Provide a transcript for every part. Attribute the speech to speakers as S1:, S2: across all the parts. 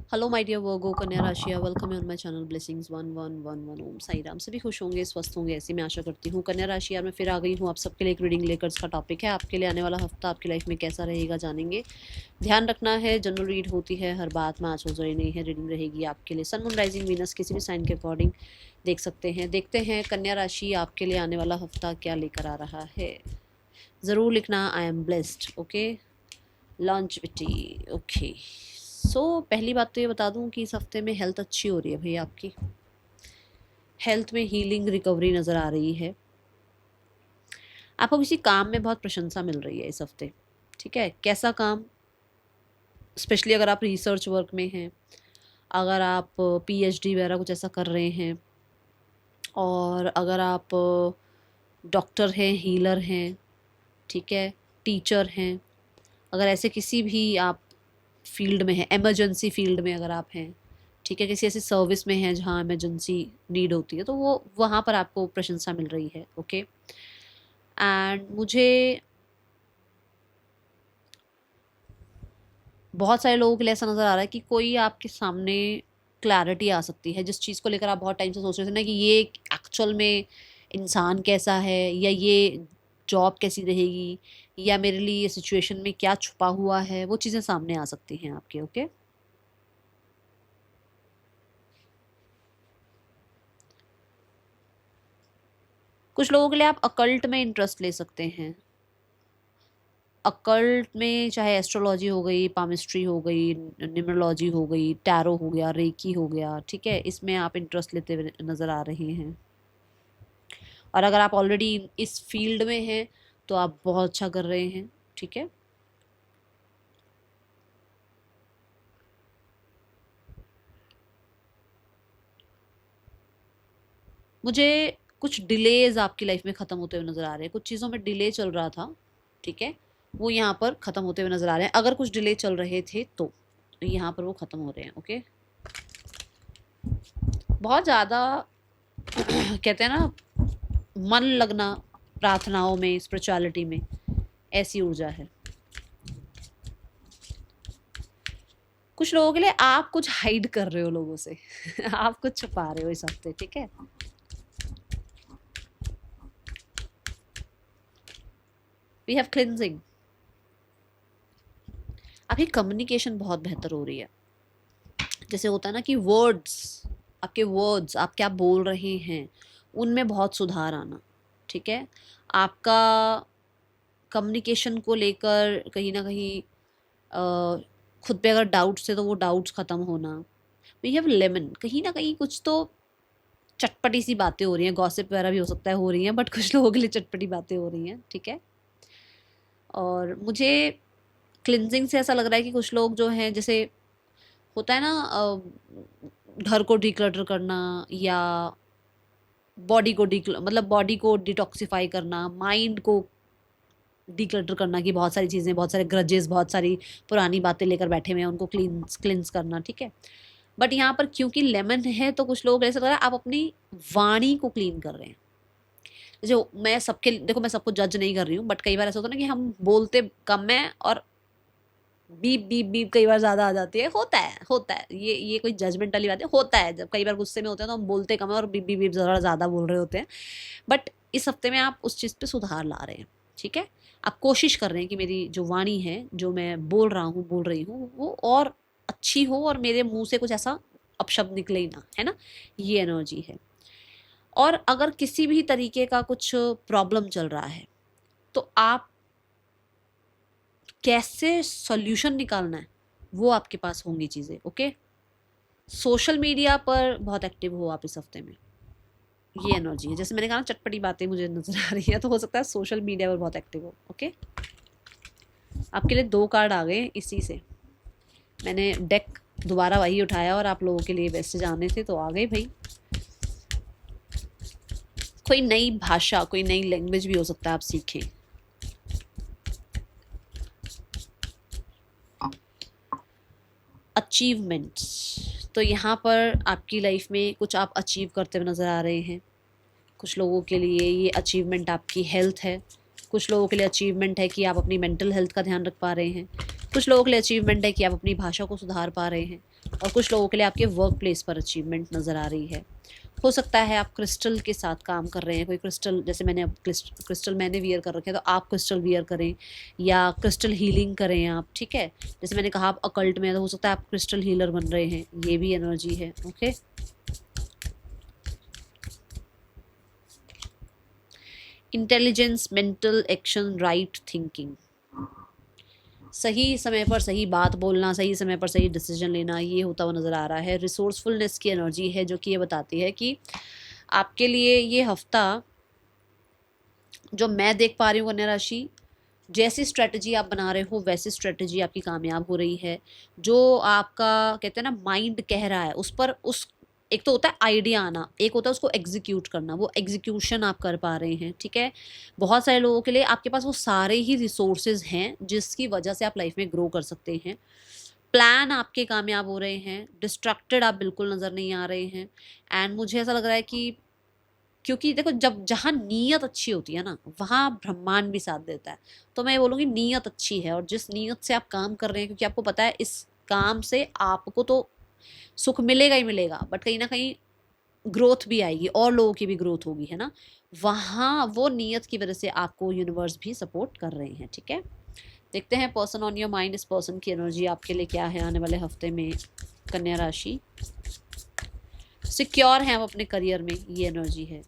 S1: Hello my dear वर्गो कन्या राशि, welcome on my channel blessings 1111 ओम साई राम। सभी खुश होंगे, स्वस्थ होंगे, ऐसी मैं आशा करती हूँ। कन्या राशि यार मैं फिर आ गई हूँ आप सबके लिए एक रीडिंग लेकर। इसका टॉपिक है आपके लिए आने वाला हफ्ता आपकी लाइफ में कैसा रहेगा, जानेंगे। ध्यान रखना है, जनरल रीड होती है, हर बात में आज हो जरूरी नहीं है। रीडिंग रहेगी आपके लिए सन मून राइजिंग वीनस किसी भी साइन के अकॉर्डिंग देख सकते हैं। देखते हैं कन्या राशि आपके लिए आने वाला हफ्ता क्या लेकर आ रहा है। ज़रूर लिखना I am blessed. Okay, longevity. Okay, so पहली बात तो ये बता दूं कि इस हफ्ते में हेल्थ अच्छी हो रही है भैया आपकी। हेल्थ में हीलिंग रिकवरी नज़र आ रही है। आपको किसी काम में बहुत प्रशंसा मिल रही है इस हफ्ते। ठीक है, कैसा काम? स्पेशली अगर आप रिसर्च वर्क में हैं, अगर आप पीएचडी वगैरह कुछ ऐसा कर रहे हैं, और अगर आप डॉक्टर हैं, हीलर हैं, ठीक है, टीचर हैं, अगर ऐसे किसी भी आप फील्ड में हैं, इमरजेंसी फील्ड में अगर आप हैं, ठीक है, किसी ऐसी सर्विस में हैं जहाँ इमरजेंसी नीड होती है, तो वो वहाँ पर आपको प्रशंसा मिल रही है। ओके, एंड मुझे बहुत सारे लोगों के लिए ऐसा नज़र आ रहा है कि कोई आपके सामने क्लैरिटी आ सकती है जिस चीज़ को लेकर आप बहुत टाइम से सोच रहे थे ना, कि ये एक्चुअल में इंसान कैसा है, या ये जॉब कैसी रहेगी, या मेरे लिए ये सिचुएशन में क्या छुपा हुआ है, वो चीज़ें सामने आ सकती हैं आपके। ओके, कुछ लोगों के लिए आप अकल्ट में इंटरेस्ट ले सकते हैं। अकल्ट में चाहे एस्ट्रोलॉजी हो गई, पामिस्ट्री हो गई, न्यूमरोलॉजी हो गई, टैरो हो गया, रेकी हो गया, ठीक है, इसमें आप इंटरेस्ट लेते हुए नज़र आ रहे हैं। और अगर आप ऑलरेडी इस फील्ड में हैं तो आप बहुत अच्छा कर रहे हैं। ठीक है, मुझे कुछ डिलेज आपकी लाइफ में ख़त्म होते हुए नज़र आ रहे हैं। कुछ चीज़ों में डिले चल रहा था, ठीक है, वो यहाँ पर ख़त्म होते हुए नज़र आ रहे हैं। अगर कुछ डिले चल रहे थे तो यहाँ पर वो ख़त्म हो रहे हैं। ओके, बहुत ज़्यादा कहते हैं ना, मन लगना प्रार्थनाओं में, स्पिरिचुअलिटी में, ऐसी ऊर्जा है। कुछ लोगों के लिए आप कुछ हाइड कर रहे हो लोगों से आप कुछ छुपा रहे हो इस हफ्ते। ठीक है, वी हैव क्लिनजिंग। आपकी कम्युनिकेशन बहुत बेहतर हो रही है। जैसे होता है ना कि आपके वर्ड्स, आप क्या बोल रहे हैं, उनमें बहुत सुधार आना। ठीक है, आपका कम्युनिकेशन को लेकर कहीं ना कहीं खुद पे अगर डाउट्स थे तो वो डाउट्स ख़त्म होना। वी हैव लेमन, कहीं ना कहीं कुछ तो चटपटी सी बातें हो रही हैं, गॉसिप वगैरह भी हो सकता है हो रही हैं, बट कुछ लोगों के लिए चटपटी बातें हो रही हैं। ठीक है, और मुझे क्लिनजिंग से ऐसा लग रहा है कि कुछ लोग जो हैं, जैसे होता है ना, घर को डिक्लटर करना, या बॉडी को मतलब बॉडी को डिटॉक्सिफाई करना, माइंड को डिक्लटर करना, कि बहुत सारी चीज़ें, बहुत सारे ग्रजेस, बहुत सारी पुरानी बातें लेकर बैठे हुए हैं, उनको क्लिन्स करना। ठीक है, बट यहाँ पर क्योंकि लेमन है तो कुछ लोग ऐसा लग रहा है आप अपनी वाणी को क्लीन कर रहे हैं। जो मैं सबके देखो, मैं सबको जज नहीं कर रही हूँ, बट कई बार ऐसा होता है ना कि हम बोलते कम है और बीप बीप बीप कई बार ज़्यादा आ जाती है। होता है, ये कोई जजमेंट वाली बात है, होता है। जब कई बार गुस्से में होते हैं तो हम बोलते कम है और बीप बीप बीप ज़रा ज़्यादा बोल रहे होते हैं। बट इस हफ्ते में आप उस चीज़ पे सुधार ला रहे हैं। ठीक है, आप कोशिश कर रहे हैं कि मेरी जो वाणी है, जो मैं बोल रहा हूँ, बोल रही हूँ, वो और अच्छी हो, और मेरे मुंह से कुछ ऐसा अपशब्द निकले ही ना, है ना, ये एनर्जी है। और अगर किसी भी तरीके का कुछ प्रॉब्लम चल रहा है तो आप कैसे सॉल्यूशन निकालना है, वो आपके पास होंगी चीज़ें। ओके, सोशल मीडिया पर बहुत एक्टिव हो आप इस हफ्ते में, ये एनर्जी है। जैसे मैंने कहा ना, चटपटी बातें मुझे नजर आ रही है, तो हो सकता है सोशल मीडिया पर बहुत एक्टिव हो। ओके, आपके लिए 2 कार्ड आ गए इसी से। मैंने डेक दोबारा वही उठाया और आप लोगों के लिए बेस्ट जाने थे तो आ गए भाई। कोई नई भाषा, कोई नई लैंग्वेज भी हो सकता है आप सीखें। अचीवमेंट्स, तो यहाँ पर आपकी लाइफ में कुछ आप अचीव करते हुए नज़र आ रहे हैं। कुछ लोगों के लिए ये अचीवमेंट आपकी हेल्थ है। कुछ लोगों के लिए अचीवमेंट है कि आप अपनी मेंटल हेल्थ का ध्यान रख पा रहे हैं। कुछ लोगों के लिए अचीवमेंट है कि आप अपनी भाषा को सुधार पा रहे हैं, और कुछ लोगों के लिए आपके वर्क प्लेस पर अचीवमेंट नज़र आ रही है। हो सकता है आप क्रिस्टल के साथ काम कर रहे हैं, कोई क्रिस्टल, जैसे मैंने अब क्रिस्टल मैंने वियर कर रखे हैं, तो आप क्रिस्टल वियर करें या क्रिस्टल हीलिंग करें आप, ठीक है। जैसे मैंने कहा आप अकल्ट में है, तो हो सकता है आप क्रिस्टल हीलर बन रहे हैं, ये भी एनर्जी है। Okay, intelligence, mental action, right thinking, सही समय पर सही बात बोलना, सही समय पर सही डिसीजन लेना, ये होता हुआ नज़र आ रहा है। रिसोर्सफुलनेस की एनर्जी है, जो कि ये बताती है कि आपके लिए ये हफ्ता, जो मैं देख पा रही हूँ कन्या राशि, जैसी स्ट्रेटजी आप बना रहे हो वैसी स्ट्रेटजी आपकी कामयाब हो रही है। जो आपका कहते हैं ना माइंड कह रहा है, उस पर, उस एक तो होता है आइडिया आना, एक होता है उसको एग्जीक्यूट करना, वो एग्जीक्यूशन आप कर पा रहे हैं, ठीक है। बहुत सारे लोगों के लिए आपके पास वो सारे ही रिसोर्सेज हैं जिसकी वजह से आप लाइफ में ग्रो कर सकते हैं। प्लान आपके कामयाब हो रहे हैं, डिस्ट्रैक्टेड आप बिल्कुल नज़र नहीं आ रहे हैं। एंड मुझे ऐसा लग रहा है कि, क्योंकि देखो जब जहाँ नीयत अच्छी होती है ना, वहाँ ब्रह्मांड भी साथ देता है। तो मैं बोलूँगी नीयत अच्छी है, और जिस नीयत से आप काम कर रहे हैं, क्योंकि आपको पता है इस काम से आपको तो सुख मिलेगा ही मिलेगा, बट कहीं ना कहीं ग्रोथ भी आएगी और लोगों की भी ग्रोथ होगी, है ना। वहाँ वो नीयत की वजह से आपको यूनिवर्स भी सपोर्ट कर रहे हैं, ठीक है। देखते हैं पर्सन ऑन योर माइंड, इस पर्सन की एनर्जी आपके लिए क्या है आने वाले हफ्ते में। कन्या राशि सिक्योर है आप अपने करियर में, ये एनर्जी है।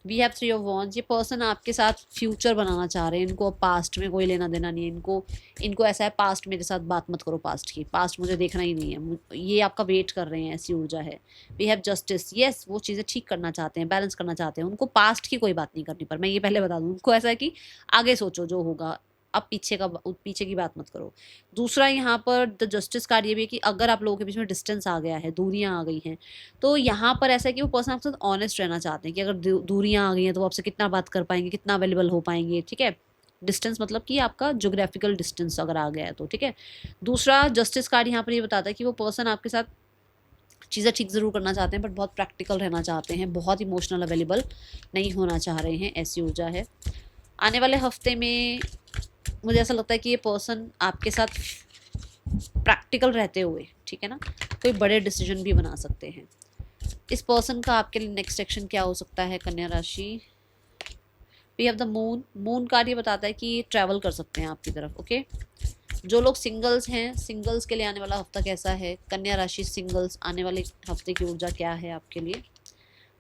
S1: We have three of wands, ये पर्सन आपके साथ फ्यूचर बनाना चाह रहे हैं, इनको पास्ट में कोई लेना देना नहीं है। इनको ऐसा है, पास्ट मेरे साथ बात मत करो, पास्ट की, पास्ट मुझे देखना ही नहीं है, ये आपका वेट कर रहे हैं, ऐसी ऊर्जा है। वी हैव जस्टिस, यस वो चीज़ें ठीक करना चाहते हैं, बैलेंस करना चाहते हैं, उनको पास्ट की कोई बात नहीं करनी। पर मैं ये पहले बता दूँ, उनको ऐसा है कि आगे सोचो जो होगा, अब पीछे की बात मत करो। दूसरा यहाँ पर द जस्टिस कार्ड ये भी है कि अगर आप लोगों के बीच में डिस्टेंस आ गया है, दूरियां आ गई हैं, तो यहाँ पर ऐसा है कि वो पर्सन आपके साथ ऑनेस्ट रहना चाहते हैं कि अगर दूरियां आ गई हैं तो वो आपसे कितना बात कर पाएंगे, कितना अवेलेबल हो पाएंगे, ठीक है। डिस्टेंस मतलब कि आपका जोग्राफिकल डिस्टेंस अगर आ गया है तो, ठीक है। दूसरा जस्टिस कार्ड यहाँ पर ये बताता है कि वो पर्सन आपके साथ चीज़ें ठीक ज़रूर करना चाहते हैं, बट बहुत प्रैक्टिकल रहना चाहते हैं, बहुत इमोशनल अवेलेबल नहीं होना चाह रहे हैं, ऐसी ऊर्जा है। आने वाले हफ्ते में मुझे ऐसा लगता है कि ये पर्सन आपके साथ प्रैक्टिकल रहते हुए, ठीक है ना, कोई बड़े डिसीजन भी बना सकते हैं। इस पर्सन का आपके लिए नेक्स्ट एक्शन क्या हो सकता है कन्या राशि। We have the moon, moon card ये बताता है कि ये ट्रैवल कर सकते हैं आपकी तरफ। ओके, जो लोग सिंगल्स हैं, सिंगल्स के लिए आने वाला हफ्ता कैसा है। कन्या राशि सिंगल्स, आने वाले हफ्ते की ऊर्जा क्या है आपके लिए।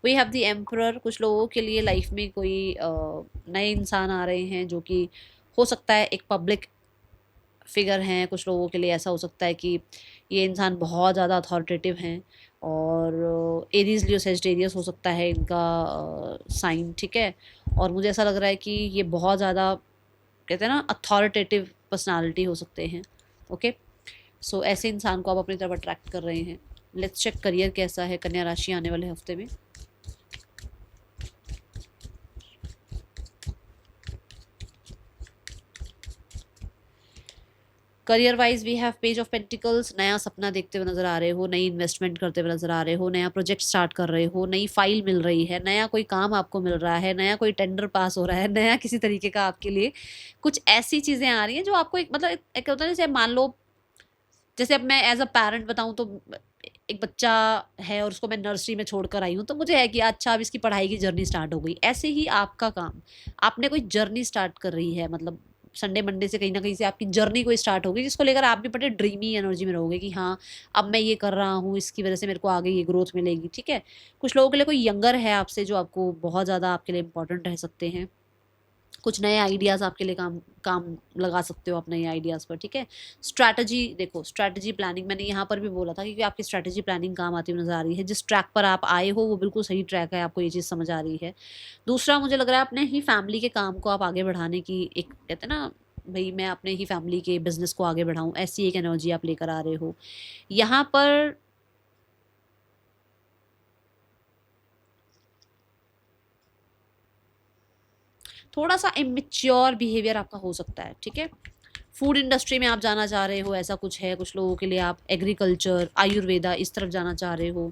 S1: वी हैव द एम्परर, कुछ लोगों के लिए लाइफ में कोई नए इंसान आ रहे हैं, जो कि हो सकता है एक पब्लिक फिगर हैं। कुछ लोगों के लिए ऐसा हो सकता है कि ये इंसान बहुत ज़्यादा अथॉरिटेटिव हैं, और एरीज लियो सेजिटेरियस हो सकता है इनका साइन, ठीक है। और मुझे ऐसा लग रहा है कि ये बहुत ज़्यादा कहते हैं ना अथॉरिटेटिव पर्सनालिटी हो सकते हैं। ओके, सो ऐसे इंसान को आप अपनी तरफ अट्रैक्ट कर रहे हैं। लेट्स चेक करियर कैसा है कन्या राशि आने वाले हफ्ते में। Career wise we have page of pentacles, नया सपना देखते हुए नजर आ रहे हो, नई इन्वेस्टमेंट करते हुए नजर आ रहे हो, नया प्रोजेक्ट स्टार्ट कर रहे हो, नई फाइल मिल रही है, नया कोई काम आपको मिल रहा है, नया कोई टेंडर पास हो रहा है, नया किसी तरीके का आपके लिए कुछ ऐसी चीज़ें आ रही हैं जो आपको एक मतलब एक होता है, जैसे मान लो, जैसे अब मैं एज अ पेरेंट बताऊँ तो एक बच्चा है और उसको मैं नर्सरी में छोड़कर आई हूँ, तो मुझे है कि अच्छा अब इसकी पढ़ाई की जर्नी स्टार्ट हो गई। ऐसे ही आपका काम, आपने कोई जर्नी स्टार्ट कर रही है, मतलब संडे मंडे से कहीं ना कहीं से आपकी जर्नी कोई स्टार्ट होगी, जिसको लेकर आप भी बड़े ड्रीमी एनर्जी में रहोगे कि हाँ अब मैं ये कर रहा हूँ, इसकी वजह से मेरे को आगे ये ग्रोथ मिलेगी, ठीक है। कुछ लोगों के लिए कोई यंगर है आपसे जो आपको बहुत ज़्यादा आपके लिए इंपॉर्टेंट रह सकते हैं। कुछ नए आइडियाज़ आपके लिए काम काम लगा सकते हो आप नए आइडियाज़ पर, ठीक है। स्ट्रैटेजी देखो, स्ट्रैटेजी प्लानिंग मैंने यहाँ पर भी बोला था, क्योंकि आपकी स्ट्रैटेजी प्लानिंग काम आती हुई नजर आ रही है। जिस ट्रैक पर आप आए हो वो बिल्कुल सही ट्रैक है, आपको ये चीज़ समझ आ रही है। दूसरा मुझे लग रहा है अपने ही फैमिली के काम को आप आगे बढ़ाने की, एक कहते हैं ना भाई मैं अपने ही फैमिली के बिजनेस को आगे बढ़ाऊँ, ऐसी एक एनर्जी आप लेकर आ रहे हो यहाँ पर। थोड़ा सा इमेच्योर बिहेवियर आपका हो सकता है, ठीक है। फूड इंडस्ट्री में आप जाना चाह रहे हो, ऐसा कुछ है। कुछ लोगों के लिए आप एग्रीकल्चर, आयुर्वेदा इस तरफ जाना चाह रहे हो,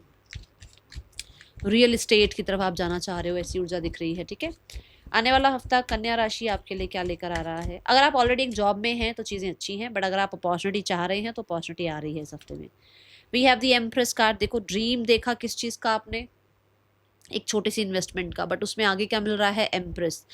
S1: रियल इस्टेट की तरफ आप जाना चाह रहे हो, ऐसी ऊर्जा दिख रही है, ठीक है। आने वाला हफ्ता कन्या राशि आपके लिए क्या लेकर आ रहा है? अगर आप ऑलरेडी एक जॉब में हैं तो चीज़ें अच्छी हैं, बट अगर आप अपॉर्चुनिटी चाह रहे हैं तो अपॉर्चुनिटी आ रही है इस हफ्ते में। We have the empress card. देखो ड्रीम देखा किस चीज़ का आपने, एक छोटी सी इन्वेस्टमेंट का, बट उसमें आगे क्या मिल रहा है? एम्प्रेस।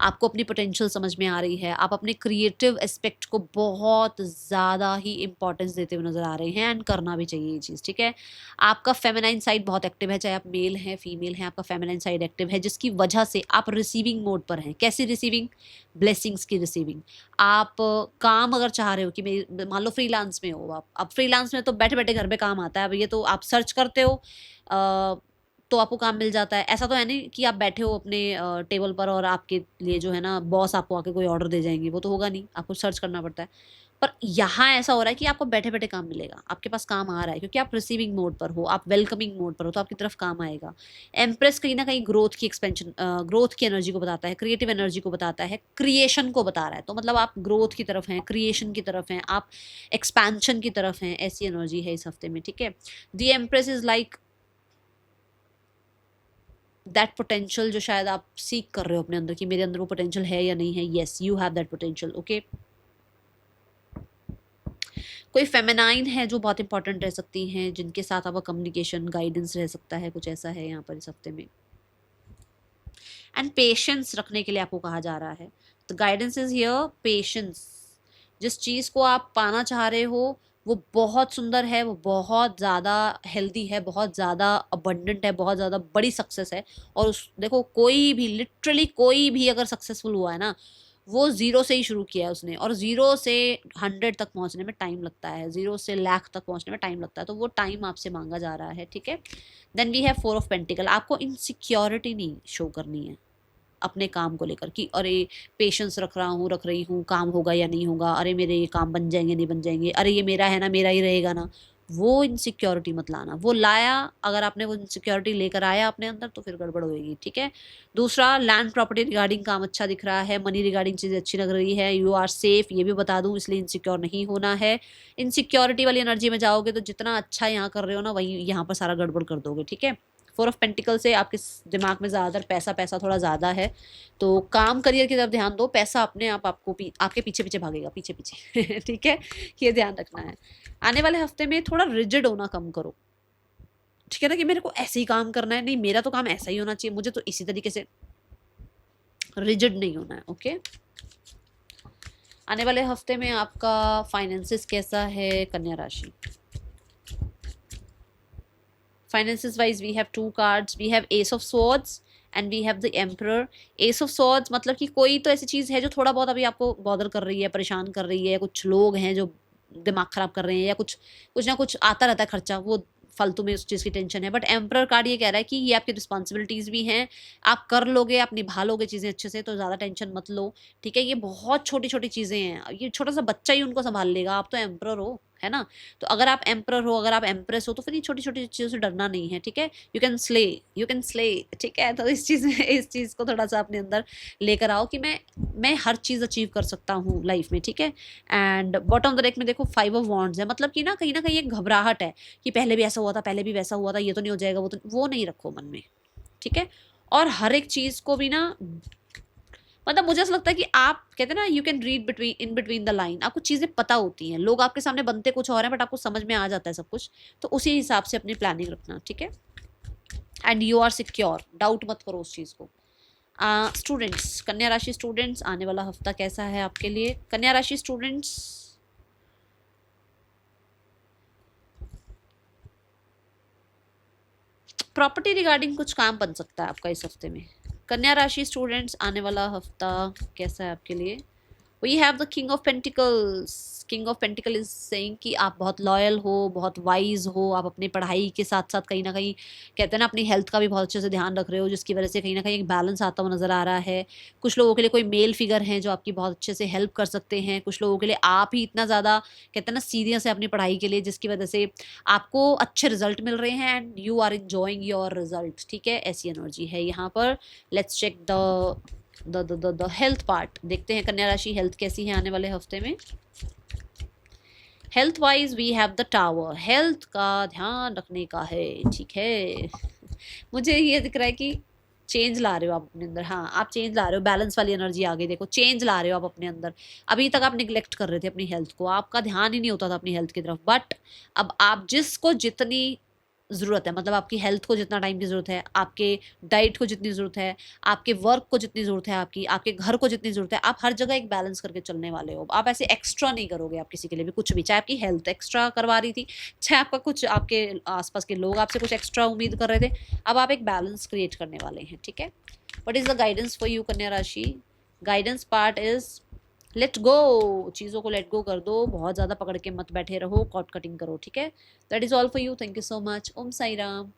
S1: आपको अपनी पोटेंशियल समझ में आ रही है, आप अपने क्रिएटिव एस्पेक्ट को बहुत ज़्यादा ही इंपॉर्टेंस देते हुए नजर आ रहे हैं, एंड करना भी चाहिए ये चीज़, ठीक है। आपका फेमिनाइन साइड बहुत एक्टिव है, चाहे आप मेल हैं फीमेल हैं, आपका फेमिनाइन साइड एक्टिव है, जिसकी वजह से आप रिसीविंग मोड पर हैं। कैसी रिसीविंग? ब्लेसिंग्स की रिसीविंग। आप काम अगर चाह रहे हो कि मेरी, मान लो फ्रीलांस में हो आप, अब फ्रीलांस में तो बैठे बैठे घर पे काम आता है, अब ये तो आप सर्च करते हो तो आपको काम मिल जाता है। ऐसा तो है नहीं कि आप बैठे हो अपने टेबल पर और आपके लिए जो है ना बॉस आपको आके कोई ऑर्डर दे जाएंगे, वो तो होगा नहीं, आपको सर्च करना पड़ता है। पर यहाँ ऐसा हो रहा है कि आपको बैठे बैठे काम मिलेगा, आपके पास काम आ रहा है क्योंकि आप रिसीविंग मोड पर हो, आप वेलकमिंग मोड पर हो, तो आपकी तरफ काम आएगा। एम्प्रेस कहीं ना कहीं ग्रोथ की एक्सपेंशन, ग्रोथ की एनर्जी को बताता है, क्रिएटिव एनर्जी को बताता है, क्रिएशन को बता रहा है। तो मतलब आप ग्रोथ की तरफ हैं, क्रिएशन की तरफ हैं, आप एक्सपेंशन की तरफ हैं, ऐसी एनर्जी है इस हफ्ते में, ठीक है। The empress is like that potential जो शायद आप सीख कर रहे हो अपने अंदर कि मेरे अंदर वो पोटेंशियल है या नहीं है। Yes, you have that potential, okay. कोई फेमिनाइन है जो बहुत इंपॉर्टेंट रह सकती हैं, जिनके साथ आपका कम्युनिकेशन गाइडेंस रह सकता है, कुछ ऐसा है यहाँ पर इस हफ्ते में। एंड पेशेंस रखने के लिए आपको कहा जा रहा है, तो गाइडेंस इज हियर पेशेंस। जिस चीज़ को आप पाना चाह रहे हो वो बहुत सुंदर है, वो बहुत ज़्यादा हेल्दी है, बहुत ज़्यादा अबंडेंट है, बहुत ज़्यादा बड़ी सक्सेस है। और उस देखो कोई भी, लिटरली कोई भी अगर सक्सेसफुल हुआ है ना, वो ज़ीरो से ही शुरू किया है उसने, और ज़ीरो से 100 तक पहुंचने में टाइम लगता है, ज़ीरो से लाख तक पहुंचने में टाइम लगता है, तो वो टाइम आपसे मांगा जा रहा है, ठीक है। Then we have 4 of pentacle. आपको इनसिक्योरिटी नहीं शो करनी है अपने काम को लेकर कि अरे पेशेंस रख रहा हूँ, रख रही हूँ, काम होगा या नहीं होगा, अरे मेरे ये काम बन जाएंगे नहीं बन जाएंगे, अरे ये मेरा है ना, मेरा ही रहेगा ना। वो इनसिक्योरिटी मत लाना, वो लाया, अगर आपने वो इनसिक्योरिटी लेकर आया अपने अंदर तो फिर गड़बड़ होगी, ठीक है। दूसरा, लैंड प्रॉपर्टी रिगार्डिंग काम अच्छा दिख रहा है, मनी रिगार्डिंग चीज़ें अच्छी लग रही है, यू आर सेफ, ये भी बता दूं, इसलिए इनसिक्योर नहीं होना है। इनसिक्योरिटी वाली एनर्जी में जाओगे तो जितना अच्छा यहाँ कर रहे हो ना, वही यहाँ पर सारा गड़बड़ कर दोगे, ठीक है। 4 ऑफ पेंटिकल से आपके दिमाग में ज़्यादातर पैसा पैसा थोड़ा ज़्यादा है, तो काम करियर की तरफ ध्यान दो, पैसा अपने आप आपको आपके पीछे पीछे भागेगा, पीछे पीछे ठीक है, ये ध्यान रखना है। आने वाले हफ्ते में थोड़ा रिजिड होना कम करो, ठीक है ना, कि मेरे को ऐसे ही काम करना है, नहीं मेरा तो काम ऐसा ही होना चाहिए, मुझे तो इसी तरीके से, रिजिड नहीं होना है, ओके। आने वाले हफ्ते में आपका फाइनेंसिस कैसा है कन्या राशि? Finances wise we have 2 cards, we have Ace of Swords and we have the emperor. Ace of swords मतलब कि कोई तो ऐसी चीज़ है जो थोड़ा बहुत अभी आपको बॉदर कर रही है, परेशान कर रही है, कुछ लोग हैं जो दिमाग खराब कर रहे हैं, या कुछ कुछ ना कुछ आता रहता है खर्चा, वो फालतू में उस चीज़ की टेंशन है। बट एम्परर कार्ड ये कह रहा है कि ये आपकी रिस्पॉन्सिबिलिटीज़ भी हैं, आप कर लोगे, आप निभा लोगे चीज़ें अच्छे से, तो ज़्यादा टेंशन मत लो, ठीक है। ये बहुत छोटी छोटी चीज़ें हैं, ये छोटा सा बच्चा ही उनको संभाल लेगा, आप तो एम्परर हो, है ना। तो अगर आप एम्परर हो, अगर आप एम्प्रेस हो, तो फिर ये छोटी छोटी चीज़ों से डरना नहीं है, ठीक है। You can slay, you can slay, ठीक है। तो इस चीज़ में, इस चीज़ को थोड़ा सा अपने अंदर लेकर आओ कि मैं हर चीज़ अचीव कर सकता हूँ लाइफ में, ठीक है। And bottom of the deck में देखो 5 ऑफ वॉन्ड्स है, मतलब कि ना कहीं एक घबराहट है कि पहले भी ऐसा हुआ था, पहले भी वैसा हुआ था, ये तो नहीं हो जाएगा, वो नहीं रखो मन में, ठीक है। और हर एक चीज़ को भी ना, मतलब मुझे ऐसा लगता है कि आप कहते हैं ना, you can read in between the line, आपको चीज़ें पता होती हैं, लोग आपके सामने बनते कुछ और हैं बट आपको समझ में आ जाता है सब कुछ, तो उसी हिसाब से अपनी प्लानिंग रखना, ठीक है। And you are secure, doubt मत करो उस चीज़ को। स्टूडेंट्स, कन्या राशि स्टूडेंट्स, आने वाला हफ्ता कैसा है आपके लिए? कन्या राशि स्टूडेंट्स, प्रॉपर्टी रिगार्डिंग कुछ काम बन सकता है आपका इस हफ्ते में। कन्या राशि स्टूडेंट्स, आने वाला हफ्ता कैसा है आपके लिए? We have the king of pentacles. King of pentacle is saying कि आप बहुत लॉयल हो, बहुत वाइज हो, आप अपनी पढ़ाई के साथ साथ कहीं ना कहीं कहते हैं ना अपनी हेल्थ का भी बहुत अच्छे से ध्यान रख रहे हो, जिसकी वजह से कहीं ना कहीं एक बैलेंस आता हुआ नजर आ रहा है। कुछ लोगों के लिए कोई मेल फिगर हैं जो आपकी बहुत अच्छे से हेल्प कर सकते हैं, कुछ लोगों के लिए आप ही इतना ज़्यादा कहते हैं ना सीरियस है अपनी पढ़ाई के लिए, जिसकी वजह से आपको अच्छे रिजल्ट मिल रहे हैं and you are enjoying your result, ठीक है। ऐसी एनर्जी है यहाँ पर। Let's check the health part, देखते हैं कन्या राशि हेल्थ कैसी है आने वाले हफ्ते में। Health wise we have the tower, health का ध्यान रखने का है, ठीक है। मुझे ये दिख रहा है कि चेंज ला रहे हो आप अपने अंदर, हाँ आप चेंज ला रहे हो, बैलेंस वाली एनर्जी आ गई, देखो चेंज ला रहे हो आप अपने अंदर। अभी तक आप निग्लेक्ट कर रहे थे अपनी हेल्थ को, आपका ध्यान ही नहीं होता था अपनी हेल्थ की तरफ, बट अब आप जिसको जितनी ज़रूरत है, मतलब आपकी हेल्थ को जितना टाइम की ज़रूरत है, आपके डाइट को जितनी ज़रूरत है, आपके वर्क को जितनी ज़रूरत है, आपकी आपके घर को जितनी ज़रूरत है, आप हर जगह एक बैलेंस करके चलने वाले हो। आप ऐसे एक्स्ट्रा नहीं करोगे आप किसी के लिए भी कुछ भी, चाहे आपकी हेल्थ एक्स्ट्रा करवा रही थी, चाहे आपका कुछ आपके आसपास के लोग आपसे कुछ एक्स्ट्रा उम्मीद कर रहे थे, अब आप एक बैलेंस क्रिएट करने वाले हैं, ठीक है। What is the guidance for you कन्या राशि? Guidance part is let go, चीज़ों को लेट गो कर दो, बहुत ज़्यादा पकड़ के मत बैठे रहो, कॉट कटिंग करो, ठीक है। That is all for you, thank you so much, Om Sai Ram.